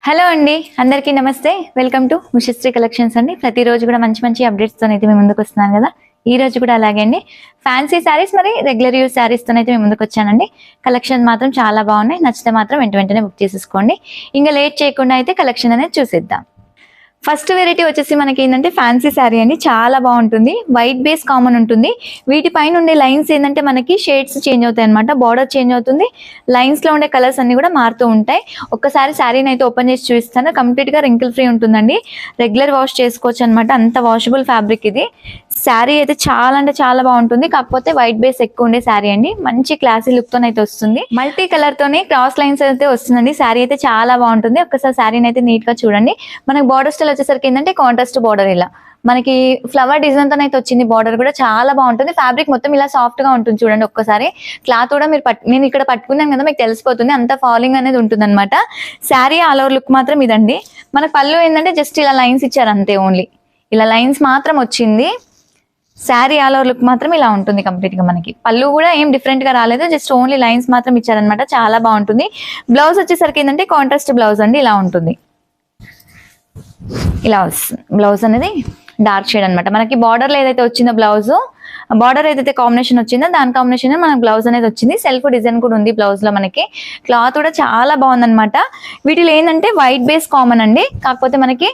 Hello అండి, అందరికీ నమస్తే. వెల్కమ్ టు ఉషశ్రీ కలెక్షన్స్ అండి. ప్రతిరోజు కూడా మంచి మంచి అప్డేట్స్తో అయితే మేము ముందుకు వస్తున్నాను కదా. ఈ రోజు కూడా అలాగే అండి, ఫ్యాన్సీ శారీస్ మరి రెగ్యులర్ యూజ్ శారీస్తో అయితే మేము ముందుకు వచ్చానండి. కలెక్షన్ మాత్రం చాలా బాగున్నాయి. నచ్చితే మాత్రం వెంటనే బుక్ చేసేసుకోండి. ఇంకా లేట్ చేయకుండా అయితే కలెక్షన్ అనేది చూసేద్దాం. ఫస్ట్ వెరైటీ వచ్చేసి మనకి ఏంటంటే ఫ్యాన్సీ శారీ అండి. చాలా బాగుంటుంది. వైట్ బేస్ కామన్ ఉంటుంది. వీటిపైన ఉండే లైన్స్ ఏంటంటే మనకి షేడ్స్ చేంజ్ అవుతాయి అనమాట. బార్డర్ చేంజ్ అవుతుంది. లైన్స్ లో ఉండే కలర్స్ అన్ని కూడా మారుతూ ఉంటాయి. ఒక్కసారి శారీని అయితే ఓపెన్ చేసి చూపిస్తాను. కంప్లీట్ గా రింకిల్ ఫ్రీ ఉంటుందండి. రెగ్యులర్ వాష్ చేసుకోవచ్చు అనమాట. అంత వాషబుల్ ఫ్యాబ్రిక్ ఇది. శారీ అయితే చాలా అంటే చాలా బాగుంటుంది. కాకపోతే వైట్ బేస్ ఎక్కువ ఉండే శారీ అండి. మంచి క్లాసీ లుక్ తో అయితే వస్తుంది. మల్టీ కలర్ తోనే క్రాస్ లైన్స్ అయితే వస్తుందండి. శారీ అయితే చాలా బాగుంటుంది. ఒక్కసారి శారీని అయితే నీట్ గా చూడండి. మనకు బార్డర్ స్టైల్ వచ్చేసరికి ఏంటంటే కాంట్రాస్ట్ బార్డర్, ఇలా మనకి ఫ్లవర్ డిజైన్ తో అయితే వచ్చింది. బార్డర్ కూడా చాలా బాగుంటుంది. ఫ్యాబ్రిక్ మొత్తం ఇలా సాఫ్ట్ గా ఉంటుంది. చూడండి ఒక్కసారి క్లాత్ కూడా మీరు నేను ఇక్కడ పట్టుకున్నాను కదా, మీకు తెలిసిపోతుంది. అంత ఫాలింగ్ అనేది ఉంటుంది అనమాట. శారీ ఆల్ ఓవర్ లుక్ మాత్రం ఇదండి. మనకు పళ్ళు ఏంటంటే జస్ట్ ఇలా లైన్స్ ఇచ్చారు అంతే. ఓన్లీ ఇలా లైన్స్ మాత్రం వచ్చింది. శారీ ఆల్ ఓవర్ లుక్ మాత్రం ఇలా ఉంటుంది. కంప్లీట్ గా మనకి పళ్ళు కూడా ఏం డిఫరెంట్ గా రాలేదు. జస్ట్ ఓన్లీ లైన్స్ మాత్రం ఇచ్చారనమాట. చాలా బాగుంటుంది. బ్లౌజ్ వచ్చేసరికి ఏంటంటే కాంట్రాస్ట్ బ్లౌజ్ అండి. ఇలా ఉంటుంది. ఇలా వస్తుంది బ్లౌజ్ అనేది. డార్క్ షేడ్ అనమాట. మనకి బార్డర్ లో ఏదైతే వచ్చిందో బ్లౌజ్, బార్డర్ ఏదైతే కాంబినేషన్ వచ్చిందో దాని కాంబినేషన్ మనకి బ్లౌజ్ అనేది వచ్చింది. సెల్ఫ్ డిజైన్ కూడా ఉంది బ్లౌజ్ లో. మనకి క్లాత్ కూడా చాలా బాగుందన్నమాట. వీటిలో ఏంటంటే వైట్ బేస్ కామన్ అండి. కాకపోతే మనకి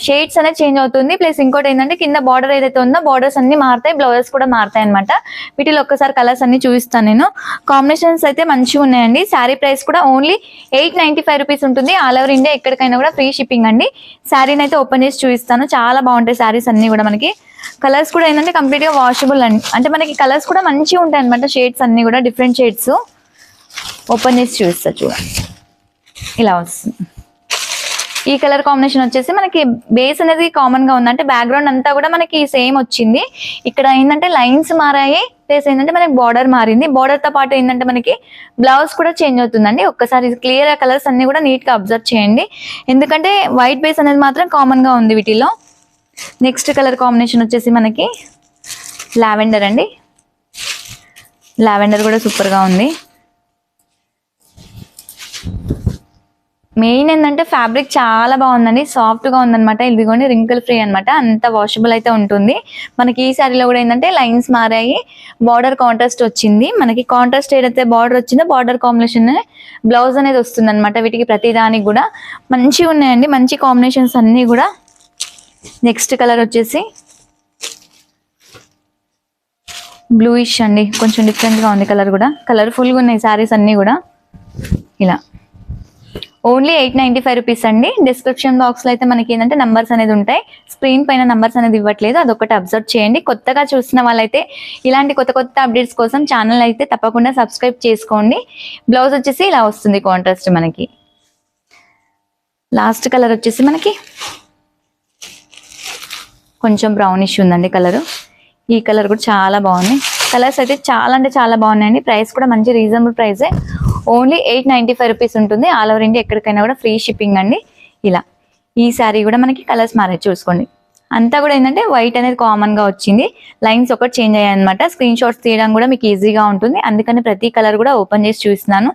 షేడ్స్ అనేది చేంజ్ అవుతుంది. ప్లస్ ఇంకోటి ఏంటంటే కింద బార్డర్ ఏదైతే ఉందో బార్డర్స్ అన్ని మారుతాయి, బ్లౌజెస్ కూడా మారుతాయి అనమాట. వీటిలో ఒక్కసారి కలర్స్ అన్ని చూపిస్తాను నేను. కాంబినేషన్స్ అయితే మంచిగా ఉన్నాయండి. శారీ ప్రైస్ కూడా ఓన్లీ 895 రూపీస్ ఉంటుంది. ఆల్ ఓవర్ ఇండియా ఎక్కడికైనా కూడా ఫ్రీ షిప్పింగ్ అండి. శారీని అయితే ఓపెన్ చేసి చూపిస్తాను. చాలా బాగుంటాయి శారీస్ అన్ని కూడా. మనకి కలర్స్ కూడా ఏంటంటే కంప్లీట్ గా వాషబుల్ అండి. అంటే మనకి కలర్స్ కూడా మంచిగా ఉంటాయి అనమాట. షేడ్స్ అన్ని కూడా డిఫరెంట్ షేడ్స్. ఓపెన్ చేసి చూపిస్తా చూడండి. ఇలా వస్తుంది. ఈ కలర్ కాంబినేషన్ వచ్చేసి మనకి బేస్ అనేది కామన్ గా ఉంది. అంటే బ్యాక్గ్రౌండ్ అంతా కూడా మనకి సేమ్ వచ్చింది. ఇక్కడ ఏంటంటే లైన్స్ మారాయి. ప్లస్ ఏంటంటే మనకి బార్డర్ మారింది. బార్డర్ తో పాటు ఏంటంటే మనకి బ్లౌజ్ కూడా చేంజ్ అవుతుందండి. ఒక్కసారి క్లియర్ గా కలర్స్ అన్ని కూడా నీట్ గా అబ్జర్వ్ చేయండి. ఎందుకంటే వైట్ బేస్ అనేది మాత్రం కామన్ గా ఉంది వీటిలో. నెక్స్ట్ కలర్ కాంబినేషన్ వచ్చేసి మనకి లావెండర్ అండి. లావెండర్ కూడా సూపర్ గా ఉంది. మెయిన్ ఏంటంటే ఫ్యాబ్రిక్ చాలా బాగుందండి. సాఫ్ట్ గా ఉందన్నమాట. ఇదిగోండి రింకిల్ ఫ్రీ అనమాట. అంత వాషబుల్ అయితే ఉంటుంది. మనకి ఈ శారీలో కూడా ఏంటంటే లైన్స్ మారాయి. బార్డర్ కాంట్రాస్ట్ వచ్చింది. మనకి కాంట్రాస్ట్ ఏదైతే బార్డర్ వచ్చిందో బార్డర్ కాంబినేషన్ బ్లౌజ్ అనేది వస్తుంది అనమాట. వీటికి ప్రతిదానికి కూడా మంచిగా ఉన్నాయండి. మంచి కాంబినేషన్స్ అన్ని కూడా. నెక్స్ట్ కలర్ వచ్చేసి బ్లూయిష్ అండి. కొంచెం డిఫరెంట్ గా ఉంది కలర్ కూడా. కలర్ఫుల్ గా ఉన్నాయి శారీస్ అన్ని కూడా. ఇలా ఓన్లీ 895 రూపీస్ అండి. డిస్క్రిప్షన్ బాక్స్ లో అయితే మనకి ఏంటంటే నంబర్స్ అనేది ఉంటాయి. స్క్రీన్ పైన నంబర్స్ అనేది ఇవ్వట్లేదు, అదొకటి అబ్జర్వ్ చేయండి. కొత్తగా చూసిన వాళ్ళైతే ఇలాంటి కొత్త కొత్త అప్డేట్స్ కోసం ఛానల్ అయితే తప్పకుండా సబ్స్క్రైబ్ చేసుకోండి. బ్లౌజ్ వచ్చేసి ఇలా వస్తుంది కాంట్రాస్ట్ మనకి. లాస్ట్ కలర్ వచ్చేసి మనకి కొంచెం బ్రౌనిష్ ఉందండి కలర్. ఈ కలర్ కూడా చాలా బాగుంది. కలర్స్ అయితే చాలా అంటే చాలా బాగున్నాయండి. ప్రైస్ కూడా మంచి రీజనబుల్ ప్రైసే. ఓన్లీ 895 రూపీస్ ఉంటుంది. ఆల్ ఓవర్ ఇండియా ఎక్కడికైనా కూడా ఫ్రీ షిప్పింగ్ అండి. ఇలా ఈ శారీ కూడా మనకి కలర్స్ మారే చూసుకోండి. అంతా కూడా ఏంటంటే వైట్ అనేది కామన్ గా వచ్చింది. లైన్స్ ఒకటి చేంజ్ అయ్యాయి అనమాట. స్క్రీన్ షాట్స్ తీయడం కూడా మీకు ఈజీగా ఉంటుంది. అందుకని ప్రతి కలర్ కూడా ఓపెన్ చేసి చూస్తున్నాను.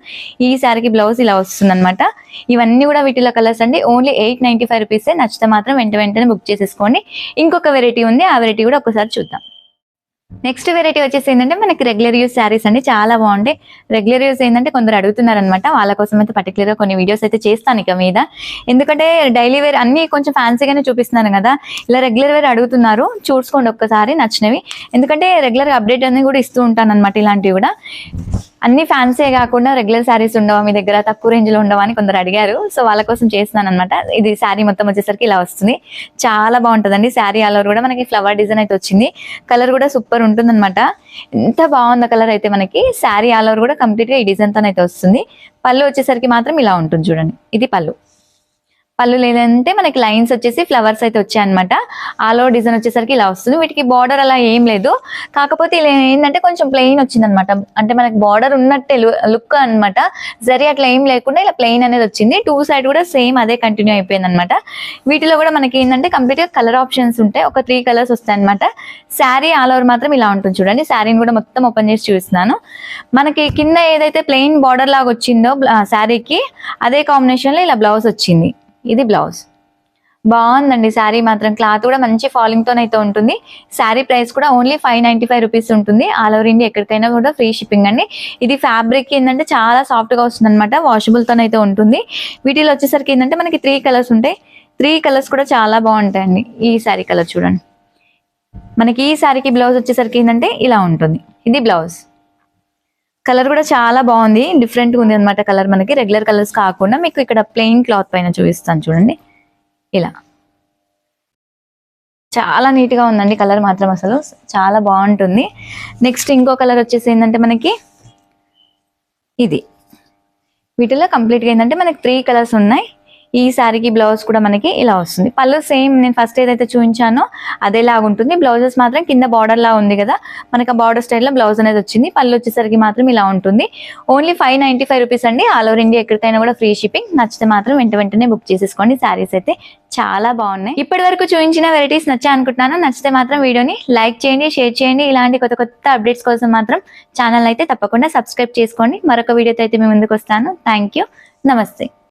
ఈ శారీకి బ్లౌజ్ ఇలా వస్తుంది అనమాట. ఇవన్నీ కూడా వీటిలో కలర్స్ అండి. ఓన్లీ 895 రూపీసే. నచ్చితే మాత్రం వెంటనే బుక్ చేసేసుకోండి. ఇంకొక వెరైటీ ఉంది, ఆ వెరైటీ కూడా ఒకసారి చూద్దాం. నెక్స్ట్ వెరైటీ వచ్చేసి ఏంటంటే మనకి రెగ్యులర్ యూస్ శారీస్ అండి. చాలా బాగుంటాయి. రెగ్యులర్ యూస్ ఏంటంటే కొందరు అడుగుతున్నారు అనమాట. వాళ్ళ కోసం అయితే పర్టికులర్ గా కొన్ని వీడియోస్ అయితే చేస్తాను ఇక మీద. ఎందుకంటే డైలీ వేర్ అన్ని కొంచెం ఫ్యాన్సీగానే చూపిస్తున్నాను కదా. ఇలా రెగ్యులర్ వేర్ అడుగుతున్నారు. చూసుకోండి ఒక్కసారి నచ్చినవి. ఎందుకంటే రెగ్యులర్ అప్డేట్ అనేది కూడా ఇస్తూ ఉంటాను అనమాట. ఇలాంటివి కూడా అన్ని ఫ్యాన్సీ కాకుండా రెగ్యులర్ శారీస్ ఉండవా మీ దగ్గర, తక్కువ రేంజ్ లో ఉండవా అని కొందరు అడిగారు. సో వాళ్ళ కోసం చేస్తున్నాను అనమాట. ఇది శారీ మొత్తం వచ్చేసరికి ఇలా వస్తుంది. చాలా బాగుంటుందండి. శారీ ఆల్ ఓవర్ కూడా మనకి ఫ్లవర్ డిజైన్ అయితే వచ్చింది. కలర్ కూడా సూపర్ ఉంటుంది అనమాట. ఎంత బాగుంది కలర్ అయితే మనకి. శారీ ఆల్ ఓవర్ కూడా కంప్లీట్ గా ఈ డిజైన్ తో అయితే వస్తుంది. పళ్ళు వచ్చేసరికి మాత్రం ఇలా ఉంటుంది చూడండి. ఇది పళ్ళు. పళ్ళు లేదంటే మనకి లైన్స్ వచ్చేసి ఫ్లవర్స్ అయితే వచ్చాయి అనమాట. ఆల్ ఓవర్ డిజైన్ వచ్చేసరికి ఇలా వస్తుంది. వీటికి బార్డర్ అలా ఏం లేదు, కాకపోతే ఇలా ఏంటంటే కొంచెం ప్లెయిన్ వచ్చింది అనమాట. అంటే మనకి బార్డర్ ఉన్నట్టే లుక్ అనమాట. జరీ అట్లా ఏం లేకుండా ఇలా ప్లెయిన్ అనేది వచ్చింది. 2 సైడ్ కూడా సేమ్ అదే కంటిన్యూ అయిపోయింది అనమాట. వీటిలో కూడా మనకి ఏంటంటే కంప్లీట్ గా కలర్ ఆప్షన్స్ ఉంటాయి. ఒక 3 కలర్స్ వస్తాయి అనమాట. శారీ ఆల్ ఓవర్ మాత్రం ఇలా ఉంటుంది చూడండి. శారీని కూడా మొత్తం ఓపెన్ చేసి చూస్తున్నాను. మనకి కింద ఏదైతే ప్లెయిన్ బార్డర్ లాగా వచ్చిందో శారీకి, అదే కాంబినేషన్ లో ఇలా బ్లౌజ్ వచ్చింది. ఇది బ్లౌజ్. బాగుందండి శారీ మాత్రం. క్లాత్ కూడా మంచి ఫాలింగ్ తోనైతే ఉంటుంది. శారీ ప్రైస్ కూడా ఓన్లీ 595 రూపీస్ ఉంటుంది. ఆల్ ఓవర్ ఇండియా ఎక్కడికైనా కూడా ఫ్రీ షిప్పింగ్ అండి. ఇది ఫ్యాబ్రిక్ ఏంటంటే చాలా సాఫ్ట్ గా వస్తుంది అనమాట. వాషబుల్ తోనైతే ఉంటుంది. వీటిలో వచ్చేసరికి ఏంటంటే మనకి 3 కలర్స్ ఉంటాయి. 3 కలర్స్ కూడా చాలా బాగుంటాయండి. ఈ శారీ కలర్ చూడండి. మనకి ఈ శారీకి బ్లౌజ్ వచ్చేసరికి ఏంటంటే ఇలా ఉంటుంది. ఇది బ్లౌజ్. కలర్ కూడా చాలా బాగుంది, డిఫరెంట్ గా ఉంది అనమాట. కలర్ మనకి రెగ్యులర్ కలర్స్ కాకుండా మీకు ఇక్కడ ప్లెయిన్ క్లాత్ పైన చూపిస్తాను చూడండి. ఇలా చాలా నీట్ గా ఉందండి కలర్ మాత్రం, అసలు చాలా బాగుంటుంది. నెక్స్ట్ ఇంకో కలర్ వచ్చేసి ఏంటంటే మనకి ఇది. వీటిలో కంప్లీట్ గా ఏంటంటే మనకి 3 కలర్స్ ఉన్నాయి. ఈ శారీకి బ్లౌజ్ కూడా మనకి ఇలా వస్తుంది. పళ్ళు సేమ్ నేను ఫస్ట్ ఏదైతే చూపించానో అదేలాగా ఉంటుంది. బ్లౌజెస్ మాత్రం కింద బార్డర్ లా ఉంది కదా, మనకి ఆ బార్డర్ స్టైల్లో బ్లౌజ్ అనేది వచ్చింది. పళ్ళు వచ్చేసరికి మాత్రం ఇలా ఉంటుంది. ఓన్లీ 595 రూపీస్ అండి. ఆల్ ఓవర్ ఇండియా ఎక్కడికైనా కూడా ఫ్రీ షిప్పింగ్. నచ్చితే మాత్రం వెంటనే బుక్ చేసేసుకోండి. శారీస్ అయితే చాలా బాగున్నాయి. ఇప్పటి వరకు చూపించిన వెరైటీస్ నచ్చా అనుకుంటున్నాను. నచ్చితే మాత్రం వీడియోని లైక్ చేయండి, షేర్ చేయండి. ఇలాంటి కొత్త అప్డేట్స్ కోసం మాత్రం ఛానల్ అయితే తప్పకుండా సబ్స్క్రైబ్ చేసుకోండి. మరొక వీడియోతో అయితే మీ ముందుకు వస్తాను. Thank you. నమస్తే.